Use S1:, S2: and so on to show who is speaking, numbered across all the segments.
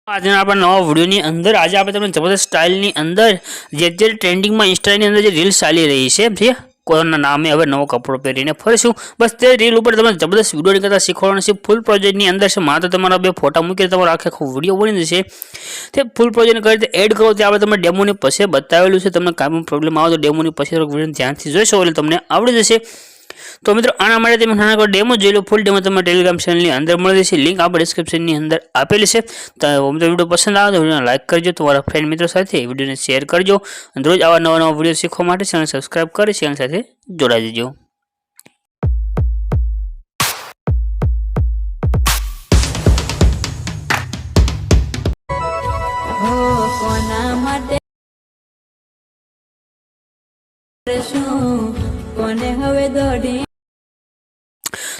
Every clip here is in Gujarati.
S1: आज आप नवा वीडियो अंदर आज आप जबरदस्त स्टाइल अंदर जे ट्रेंडिंग में इंस्टा अंदर जो रील्स चाली रही है कोरोना नामे हवे नवो कपड़ो पहरीने फरशुं बस ते रील पर तमने जबरदस्त वीडियो करता शीखवाडवानुं छे। फूल प्रोजेक्ट अंदर से मात्र तमारा बे फोटा मूकी तमारो आखे आखो वीडियो बनी जशे। ते फूल प्रोजेक्ट कई रीते एड करो ते आपणे तमने डेमोनी पछी बतावेलुं छे। तमने काई पण प्रॉब्लम आवे तो डेमोनी पछी वीडियो ध्यानथी जोशो એટલે તમને આવડી જશે। तो मित्रों आना माटे तमे नाना डेमो जोई लो। फूल डेमो तमने टेलिग्राम चेनल ની અંદર મળી જશે। लिंक આપણે ડિસ્ક્રિપ્શન ની અંદર આપેલી છે। તો મિત્રો વિડિયો પસંદ આવે તો વિડિયોને લાઈક કરજો, તમારા ફ્રેન્ડ મિત્રો સાથે વિડિયોને શેર કરજો અને રોજ આવા નવા વિડિયો શીખવા માટે ચેનલ સબસ્ક્રાઇબ કરી ચેનલ સાથે જોડાઈ જજો।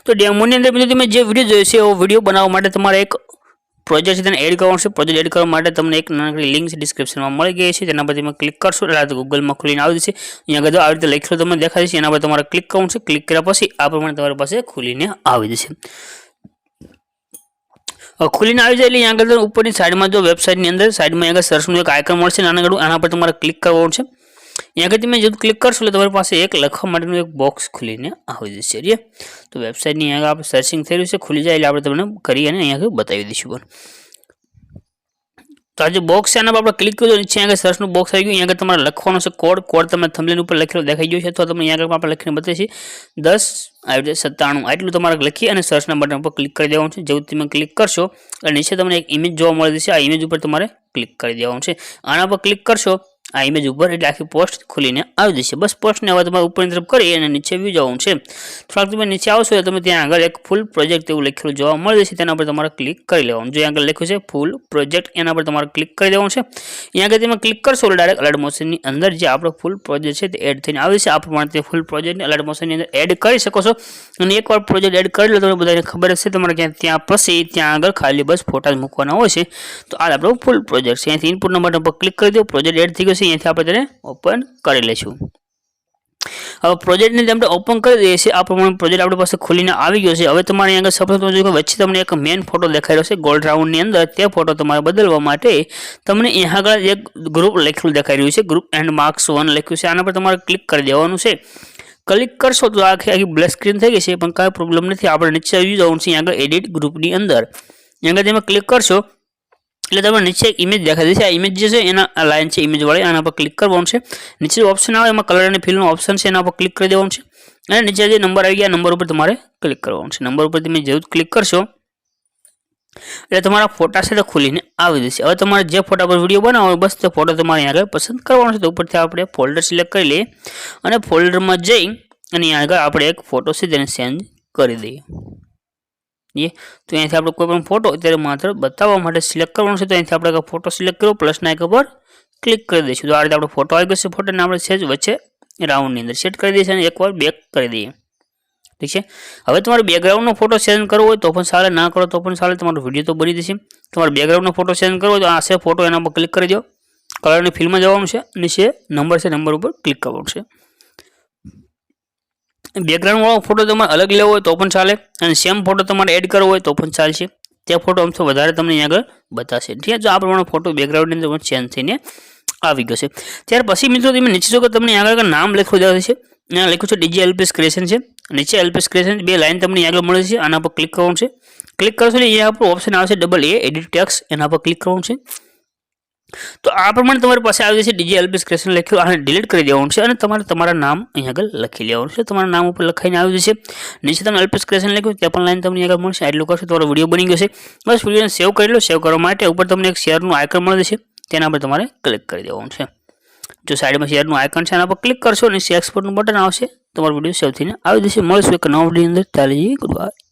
S1: तो डेमो ની અંદર તમે જે વિડિયો જોયો છે એ વિડિયો બનાવવા માટે તમારે એક પ્રોજેક્ટ છે તેને એડ કરવાનો છે। પ્રોજેક્ટ એડ કરવા માટે તમને એક નાનકડી લિંક ડિસ્ક્રિપ્શન માં મળી ગઈ છે। તેના પર તમે ક્લિક કરશો એટલે ગૂગલ માં ખુલીને આવી જશે। અહીંયા આગળ આવી રીતે લખેલું તમને દેખાય છે, એના પર તમારે ક્લિક કરવાનું છે। ક્લિક કર્યા પછી આ પ્રમાણે તમારી પાસે ખુલીને આવી જશે। खुलीने આવી જાય એટલે અહીંયા આગળ ઉપરની સાઈડમાં જો વેબસાઈટની અંદર સાઈડમાં આગળ સર્ચનું એક આઇકન મળશે નાના ગળું, આના પર તમારે ક્લિક કરવાનું છે। यहाँ આગળ તમે જો ક્લિક કરશો એટલે તમારી પાસે એક લખવા માટેનું એક બોક્સ ખુલીને આવી જશે। તો વેબસાઈટની આગળ આપણે સર્ચિંગ થઈ રહ્યું છે, ખુલી જાય એટલે આપણે તમને કરી અને અહીંયા આગળ બતાવી દઈશું। तो आज बॉक्स है आप क्लिक करो नीचे आगे सर्च નું બોક્સ આવી ગયું। અહીંયા આગળ તમારે લખવાનો છે કોડ તમે થંબનેલ ઉપર લખેલો દેખાઈ ગયો છે તો તમને અહીંયા આગળ આપણે લખીને બતાવીએ છીએ 1097 આટલું તમારે લખી અને સર્ચ ના બટન પર ક્લિક કરી દેવાનું છે। જેવું તમે ક્લિક કરશો એટલે નીચે તમને એક ઇમેજ જોવા મળી જશે। આ ઇમેજ ઉપર તમારે ક્લિક કરી દેવાનું છે। આના પર ક્લિક કરશો આ ઇમેજ ઉપર એટલે આખી પોસ્ટ ખુલીને આવી જશે। બસ પોસ્ટ ને હવે તમારે ઉપરની તરફ કરી અને નીચે વ્યૂ જવાનું છે। થોડાક તમે નીચે આવશો એટલે તમે ત્યાં આગળ એક ફૂલ પ્રોજેક્ટ એવું લખેલું જોવા મળી જશે, તેના પર તમારે ક્લિક કરી લેવાનું। જો આગળ લખ્યું છે ફૂલ પ્રોજેક્ટ એના પર તમારે ક્લિક કરી દેવાનું છે। અહીંયા આગળ તમે ક્લિક કરશો એટલે ડાયરેક્ટ અલાઇટ મોશન ની અંદર જે આપણો ફૂલ પ્રોજેક્ટ છે તે એડ થઈને આવે છે। આ પ્રમાણે તે ફૂલ પ્રોજેક્ટ અલાઇટ મોશન ની અંદર એડ કરી શકો છો। અને એકવાર પ્રોજેક્ટ એડ કરી લો તમને બધાને ખબર હશે તમારે ત્યાં પછી ત્યાં આગળ ખાલી બસ ફોટા જ મૂકવાના હોય છે। તો આ આપણો ફૂલ પ્રોજેક્ટ છે। અહીંથી ઇનપુટ ના બટન પર ક્લિક કરી દો, પ્રોજેક્ટ એડ થઈ ગયો છે। અહીંથી આપણે તેને ओपन કરી લેશું। હવે પ્રોજેક્ટ ને આપણે ઓપન કરી દઈએ છીએ। આ પ્રમાણે પ્રોજેક્ટ આપણી પાસે ખુલીને આવી ગયો છે। હવે તમારે અહીંયા સૌપ્રથમ તો જો વચ્ચે તમને એક મેઇન ફોટો દેખાઈ રહ્યો છે ગોલ્ડ રાઉન્ડ ની અંદર, તે ફોટો તમારે બદલવા માટે તમને અહીંયા આગળ એક ગ્રુપ લખેલું દેખાઈ રહ્યું છે, ગ્રુપ એન્ડ માર્ક્સ 1 લખ્યું છે। આના પર તમારે ક્લિક કરી દેવાનું છે। ક્લિક કરશો તો આખી બ્લેક સ્ક્રીન થઈ ગઈ છે, પણ કાંઈ પ્રોબ્લેમ નથી। આપણે નીચે આવી જવાનું છે આગળ એડિટ ગ્રુપ ની અંદર। અહીંયા તમે ક્લિક કરશો એટલે તમને નીચે એક ઇમેજ દેખાઈ જશે। આ ઇમેજ જે છે એના લાઈન છે ઇમેજ વાળી, આના પર ક્લિક કરવાનું છે। નીચે ઓપ્શન આવે એમાં કલર અને ફિલ નો ઓપ્શન છે, એના પર ક્લિક કરી દેવાનું છે। અને નીચે જે નંબર આવી ગયા નંબર ઉપર તમારે ક્લિક કરવાનું છે। નંબર ઉપર તમે જેવું ક્લિક કરશો એટલે તમારા ફોટા સાથે ખુલીને આવી જશે। હવે તમારે જે ફોટા પર વિડીયો બનાવવો બસ તે ફોટો તમારે અહીંયા આગળ પસંદ કરવાનો છે। તો ઉપરથી આપણે ફોલ્ડર સિલેક્ટ કરી લઈએ અને ફોલ્ડરમાં જઈ અને અહીંયા આગળ આપણે એક ફોટો છે તેને ચેન્જ કરી દઈએ। तो यहाँ आप कोई फोटो अत्यारे मात्र बतावा माटे सिलेक्ट करवानुं छे। तो यहाँ आपणे फोटो सिलेक्ट करो, प्लस ना आइकन पर क्लिक कर दईशुं। तो आ रीते आपणो फोटो आई गयो छे। फोटो ने आपणे सेज वच्चे राउंड ની અંદર સેટ કરી દઈએ અને એકવાર બેક કરી દઈએ। ठीक है, હવે તમારે બેકગ્રાઉન્ડ નો ફોટો ચેન્જ કરવો હોય તો પણ ચાલે, ના કરો તો પણ ચાલે, તમારો વિડિયો તો બની જશે। તમારે બેકગ્રાઉન્ડ નો ફોટો ચેન્જ કરવો હોય તો આ છે ફોટો, એના પર ક્લિક કરી દો, કલર ની ફિલ માં જવાનું છે, નીચે નંબર છે નંબર ઉપર ક્લિક કરવાનું છે। બેકગ્રાઉન્ડ વાળો ફોટો તમારે અલગ લેવો હોય તો પણ ચાલે અને સેમ ફોટો તમારે એડ કરવો હોય તો પણ ચાલશે। તે ફોટો આમ તો વધારે તમને અહીંયા આગળ બતાશે। ઠીક છે, જો આ પ્રમાણે ફોટો બેકગ્રાઉન્ડ ની અંદર ચેન્જ થઈને આવી ગયો છે। ત્યાર પછી મિત્રો તમે નીચે જો કે તમને અહીંયા આગળ નામ લખવું દેખાય છે, અહીંયા લખ્યું છે ડીજી એલપીએસ ક્રિએશન છે। નીચે એલપીએસ ક્રિએશન બે લાઈન તમને અહીંયા આગળ મળે છે, આના પર ક્લિક કરવાનું છે। ક્લિક કરશો એટલે અહીંયા આપણો ઓપ્શન આવશે ડબલ એ એડિટ ટેક્સ્ટ, એના પર ક્લિક કરવાનું છે। तो आ प्रमाणे તમારી પાસે આવી જશે ડીજી એલપીએસ ક્રિએશન લખ્યું, આને ડિલીટ કરી દેવાનું છે અને તમારે તમારા નામ અહીં આગળ લખી લેવાનું છે। તમારા નામ ઉપર લખાઈને આવી જશે। નીચે તમે એલપીએસ ક્રિએશન લખ્યું તે પણ લાઈન તમને આગળ મળશે। આટલું કરશો તમારો વિડિયો બની ગયો છે। બસ વિડિયોને સેવ કરી લો। સેવ કરવા માટે ઉપર તમને એક શેર નું આઇકન મળી જશે, તેના પર તમારે ક્લિક કરી દેવાનું છે। જો સાઈડમાં શેર નું આઇકન છે એના પર ક્લિક કરશો અને એક્સપોર્ટ નું બટન આવશે, તમારો વિડિયો સેવ થઈને આવી જશે। મળશું એક નવા વિડિયો અંદર। ચાલે ગુડ બાય।